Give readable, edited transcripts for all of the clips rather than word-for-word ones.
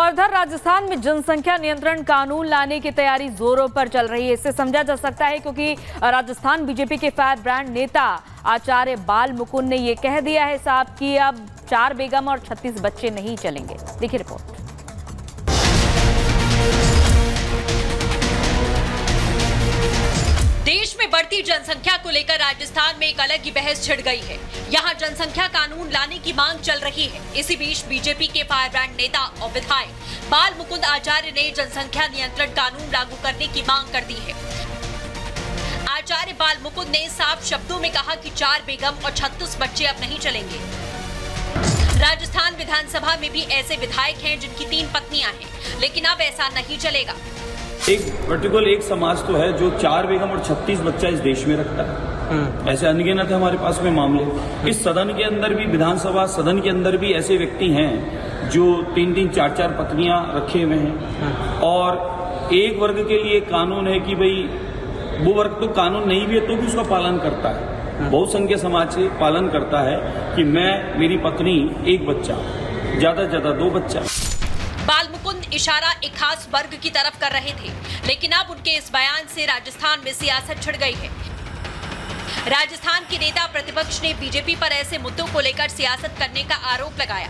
और इधर राजस्थान में जनसंख्या नियंत्रण कानून लाने की तैयारी जोरों पर चल रही है। इससे समझा जा सकता है क्योंकि राजस्थान बीजेपी के फायर ब्रांड नेता आचार्य बाल मुकुंद ने ये कह दिया है साहब कि अब 4 बेगम और 36 बच्चे नहीं चलेंगे। देखिए रिपोर्ट। देश में बढ़ती जनसंख्या को लेकर राजस्थान में एक अलग ही बहस छिड़ गई है। यहाँ जनसंख्या कानून लाने की मांग चल रही है। इसी बीच बीजेपी के फायर ब्रांड नेता और विधायक बाल मुकुंद आचार्य ने जनसंख्या नियंत्रण कानून लागू करने की मांग कर दी है। आचार्य बाल मुकुंद ने साफ शब्दों में कहा कि 4 बेगम और 36 बच्चे अब नहीं चलेंगे। राजस्थान विधानसभा में भी ऐसे विधायक हैं जिनकी 3 पत्नियां हैं, लेकिन अब ऐसा नहीं चलेगा। एक पर्टिकुलर एक समाज तो है जो 4 बेगम और 36 बच्चा इस देश में रखता है। ऐसे अनगिनत है हमारे पास में मामले। इस सदन के अंदर भी, विधानसभा सदन के अंदर भी ऐसे व्यक्ति हैं जो 3-3, 4-4 पत्नियां रखे हुए हैं। और एक वर्ग के लिए कानून है कि भाई वो वर्ग तो कानून नहीं भी है तो भी उसका पालन करता है। बहुसंख्य समाज से पालन करता है कि मैं, मेरी पत्नी, 1 बच्चा, ज्यादा से ज्यादा 2 बच्चा। बाल मुकुंद इशारा एक खास वर्ग की तरफ कर रहे थे, लेकिन अब उनके इस बयान से राजस्थान में सियासत छिड़ गई है। राजस्थान के नेता प्रतिपक्ष ने बीजेपी पर ऐसे मुद्दों को लेकर सियासत करने का आरोप लगाया।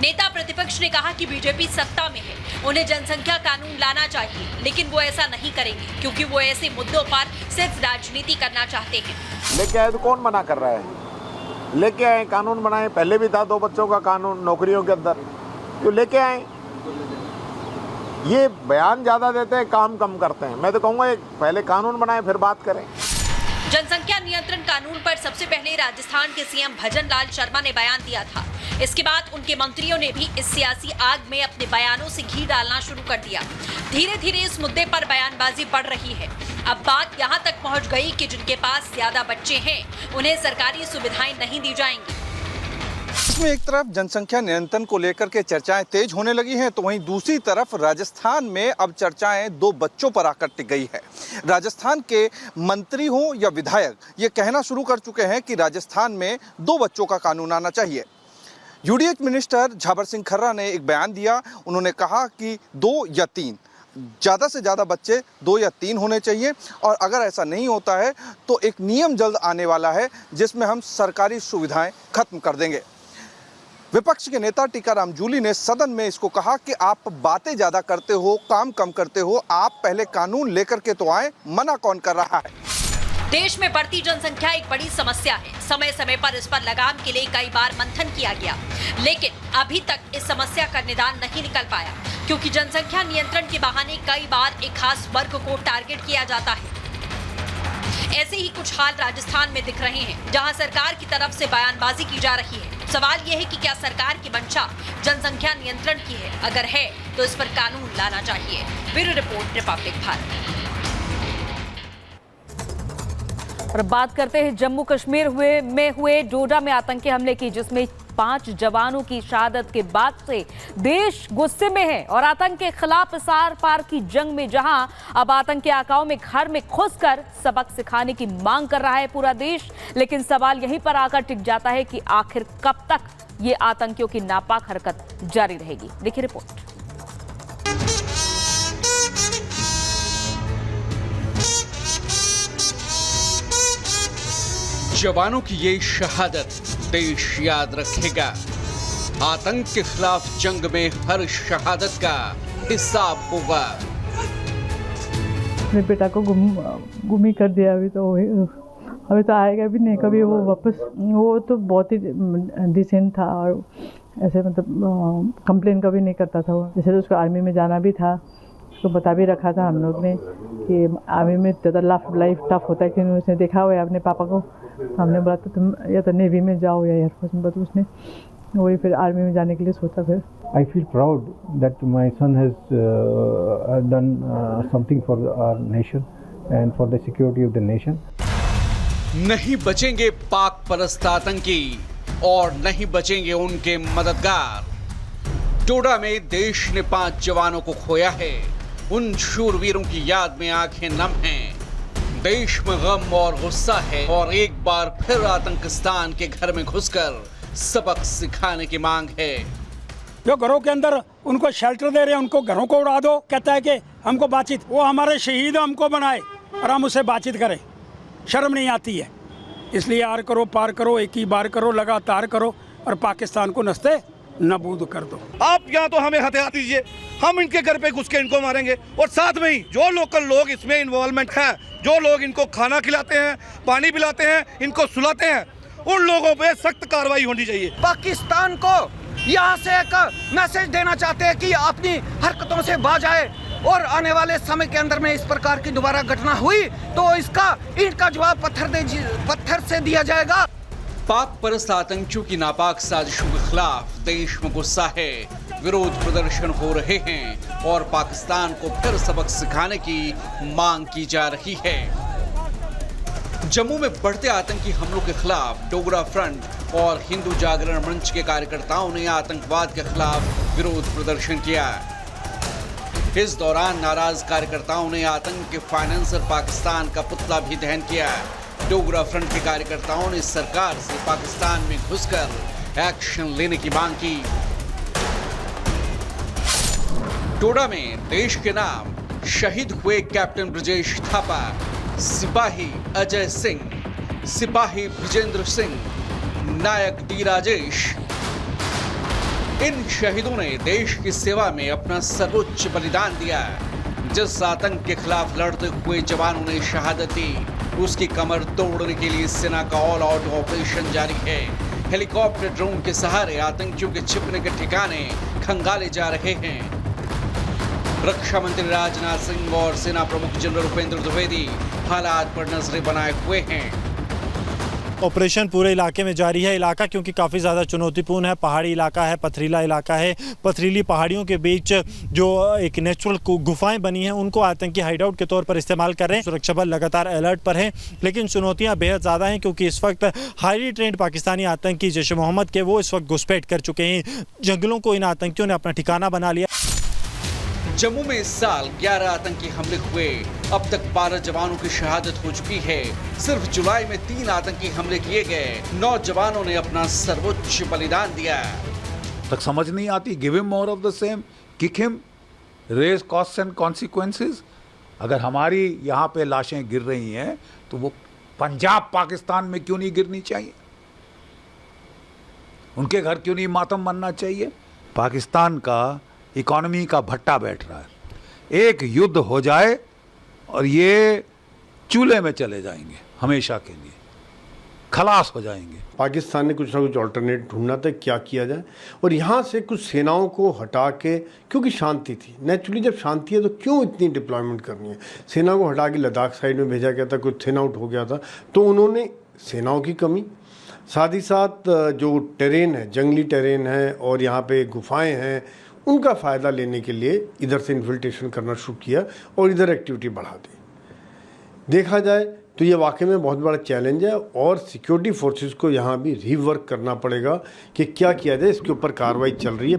नेता प्रतिपक्ष ने कहा कि बीजेपी सत्ता में है, उन्हें जनसंख्या कानून लाना चाहिए, लेकिन वो ऐसा नहीं करेंगे क्योंकि वो ऐसे मुद्दों पर सिर्फ राजनीति करना चाहते हैं। लेके आए तो कौन मना कर रहा है? लेके आए, कानून बनाए। पहले भी था 2 बच्चों का कानून नौकरियों के अंदर, तो लेके आए। ये बयान ज्यादा देते हैं, काम कम करते हैं। मैं तो कहूँगा पहले कानून बनाए फिर बात करें। जनसंख्या नियंत्रण कानून पर सबसे पहले राजस्थान के सीएम भजन लाल शर्मा ने बयान दिया था। इसके बाद उनके मंत्रियों ने भी इस सियासी आग में अपने बयानों से घी डालना शुरू कर दिया। धीरे धीरे इस मुद्दे पर बयानबाजी बढ़ रही है। अब बात यहाँ तक पहुँच गई कि जिनके पास ज्यादा बच्चे हैं उन्हें सरकारी सुविधाएं नहीं दी जाएंगी। इसमें एक तरफ जनसंख्या नियंत्रण को लेकर के चर्चाएं तेज होने लगी हैं, तो वहीं दूसरी तरफ राजस्थान में अब चर्चाएं 2 बच्चों पर आकर टिक गई है। राजस्थान के मंत्री हों या विधायक ये कहना शुरू कर चुके हैं कि राजस्थान में 2 बच्चों का कानून आना चाहिए। यूडीएच मिनिस्टर झाबर सिंह खर्रा ने एक बयान दिया। उन्होंने कहा कि 2 या 3, ज़्यादा से ज़्यादा बच्चे 2 या 3 होने चाहिए, और अगर ऐसा नहीं होता है तो एक नियम जल्द आने वाला है जिसमें हम सरकारी सुविधाएं खत्म कर देंगे। विपक्ष के नेता टीकाराम जूली ने सदन में इसको कहा कि आप बातें ज्यादा करते हो, काम कम करते हो, आप पहले कानून लेकर के तो आए, मना कौन कर रहा है? देश में बढ़ती जनसंख्या एक बड़ी समस्या है। समय समय पर इस पर लगाम के लिए कई बार मंथन किया गया, लेकिन अभी तक इस समस्या का निदान नहीं निकल पाया, क्योंकि जनसंख्या नियंत्रण के बहाने कई बार एक खास वर्ग को टारगेट किया जाता है। ऐसे ही कुछ हाल राजस्थान में दिख रहे हैं, जहां सरकार की तरफ से बयानबाजी की जा रही है। सवाल यह है कि क्या सरकार की मंशा जनसंख्या नियंत्रण की है? अगर है तो इस पर कानून लाना चाहिए। Bureau report, Republic Bharat. और बात करते हैं जम्मू कश्मीर में हुए डोडा में आतंकी हमले की, जिसमें 5 जवानों की शहादत के बाद से देश गुस्से में है और आतंक के खिलाफ इस आर पार की जंग में जहां अब आतंकी आकाओं में घर में घुसकर सबक सिखाने की मांग कर रहा है पूरा देश, लेकिन सवाल यहीं पर आकर टिक जाता है कि आखिर कब तक ये आतंकियों की नापाक हरकत जारी रहेगी। देखिए रिपोर्ट। जवानों की ये शहादत देश याद रखेगा। आतंक के खिलाफ जंग में हर शहादत का हिसाब होगा। अपने बेटा को गुम ही कर दिया। अभी तो आएगा भी नहीं कभी वो वापस। वो तो बहुत ही डिसेंट था और ऐसे मतलब कंप्लेन कभी नहीं करता था वो। जैसे तो उसको आर्मी में जाना भी था, उसको बता भी रखा था हम लोग ने कि आर्मी में ज़्यादा लाइफ टफ होता है, क्योंकि उसने देखा हुआ है अपने पापा को। हमने बोला तो तुम या तो नेवी में जाओ या एयरफोर्स में, तो उसने वही फिर आर्मी में जाने के लिए सोचा। फिर I feel proud that my son has done something for our nation and for the security of the nation. नहीं बचेंगे पाक परस्त आतंकी और नहीं बचेंगे उनके मददगार। डोडा में देश ने 5 जवानों को खोया है। उन शूरवीरों की याद में आंखें नम हैं। देश में गम और गुस्सा है और एक बार फिर आतंकिस्तान के घर में घुसकर सबक सिखाने की मांग है। जो घरों के अंदर उनको शेल्टर दे रहे हैं उनको घरों को उड़ा दो। कहता है कि हमको बातचीत, वो हमारे शहीद हमको बनाए और हम उससे बातचीत करें, शर्म नहीं आती है। इसलिए आर करो पार करो, एक ही बार करो, लगातार करो और पाकिस्तान को नस्ते नबूद कर दो। आप यहाँ तो हमें हथियार दीजिए, हम इनके घर पे घुस के इनको मारेंगे और साथ में ही जो लोकल लोग इसमें इन्वॉल्वमेंट हैं, जो लोग इनको खाना खिलाते हैं, पानी पिलाते हैं, इनको सुलाते हैं, उन लोगों पे सख्त कार्रवाई होनी चाहिए। पाकिस्तान को यहाँ से एक मैसेज देना चाहते हैं कि अपनी हरकतों से बाज आए और आने वाले समय के अंदर में इस प्रकार की दोबारा घटना हुई तो इसका ईंट का जवाब पत्थर से दिया जाएगा। पाक परस्त आतंकियों की नापाक साजिशों के खिलाफ देश में गुस्सा है, विरोध प्रदर्शन हो रहे हैं और पाकिस्तान को फिर सबक सिखाने की मांग की जा रही है। जम्मू में बढ़ते आतंकी हमलों के खिलाफ डोगरा फ्रंट और हिंदू जागरण मंच के कार्यकर्ताओं ने आतंकवाद के खिलाफ विरोध प्रदर्शन किया। इस दौरान नाराज कार्यकर्ताओं ने आतंक के फाइनेंसर पाकिस्तान का पुतला भी दहन किया। डोगरा फ्रंट के कार्यकर्ताओं ने सरकार से पाकिस्तान में घुसकर एक्शन लेने की मांग की। डोडा में देश के नाम शहीद हुए कैप्टन ब्रजेश थापा, सिपाही अजय सिंह, सिपाही विजेंद्र सिंह, नायक डी राजेश, इन शहीदों ने देश की सेवा में अपना सर्वोच्च बलिदान दिया। जिस आतंक के खिलाफ लड़ते हुए जवानों ने शहादत दी, उसकी कमर तोड़ने के लिए सेना का ऑल आउट ऑपरेशन जारी है। हेलीकॉप्टर ड्रोन के सहारे आतंकियों के छिपने के ठिकाने खंगाले जा रहे हैं। रक्षा मंत्री राजनाथ सिंह और सेना प्रमुख जनरल उपेंद्र द्विवेदी हालात पर नजरें बनाए हुए हैं। ऑपरेशन पूरे इलाके में जारी है। इलाका क्योंकि काफ़ी ज़्यादा चुनौतीपूर्ण है, पहाड़ी इलाका है, पथरीला इलाका है। पथरीली पहाड़ियों के बीच जो एक नेचुरल गुफाएं बनी हैं उनको आतंकी हाइडआउट के तौर पर इस्तेमाल कर रहे हैं। सुरक्षा बल लगातार अलर्ट पर हैं, लेकिन चुनौतियां बेहद ज़्यादा हैं क्योंकि इस वक्त हाईली ट्रेंड पाकिस्तानी आतंकी जैश मोहम्मद के वो इस वक्त घुसपैठ कर चुके हैं। जंगलों को इन आतंकियों ने अपना ठिकाना बना लिया। जम्मू में इस साल 11 आतंकी हमले हुए, अब तक 12 जवानों की शहादत हो चुकी है। सिर्फ जुलाई में 3 आतंकी हमले किए गए, 9 जवानों ने अपना सर्वोच्च बलिदान दिया। तक समझ नहीं आती, give him more of the same, kick him, raise cost and consequences. अगर हमारी यहाँ पे लाशें गिर रही हैं तो वो पंजाब पाकिस्तान में क्यों नहीं गिरनी चाहिए? उनके घर क्यों नहीं मातम बनना चाहिए? पाकिस्तान का इकोनॉमी का भट्टा बैठ रहा है। एक युद्ध हो जाए और ये चूल्हे में चले जाएंगे, हमेशा के लिए खलास हो जाएंगे। पाकिस्तान ने कुछ ना कुछ ऑल्टरनेट ढूंढना था, क्या किया जाए, और यहाँ से कुछ सेनाओं को हटा के, क्योंकि शांति थी, नेचुरली जब शांति है तो क्यों इतनी डिप्लॉयमेंट करनी है। सेना को हटा के लद्दाख साइड में भेजा गया था, कुछ थिन आउट हो गया था, तो उन्होंने सेनाओं की कमी, साथ ही साथ जो टेरेन है, जंगली टेरेन है और यहाँ पे गुफाएँ हैं, उनका फ़ायदा लेने के लिए इधर से इन्फिल्ट्रेशन करना शुरू किया और इधर एक्टिविटी बढ़ा दी। देखा जाए तो ये वाकई में बहुत बड़ा चैलेंज है और सिक्योरिटी फोर्सेस को यहाँ भी रीवर्क करना पड़ेगा कि क्या किया जाए। इसके ऊपर कार्रवाई चल रही है।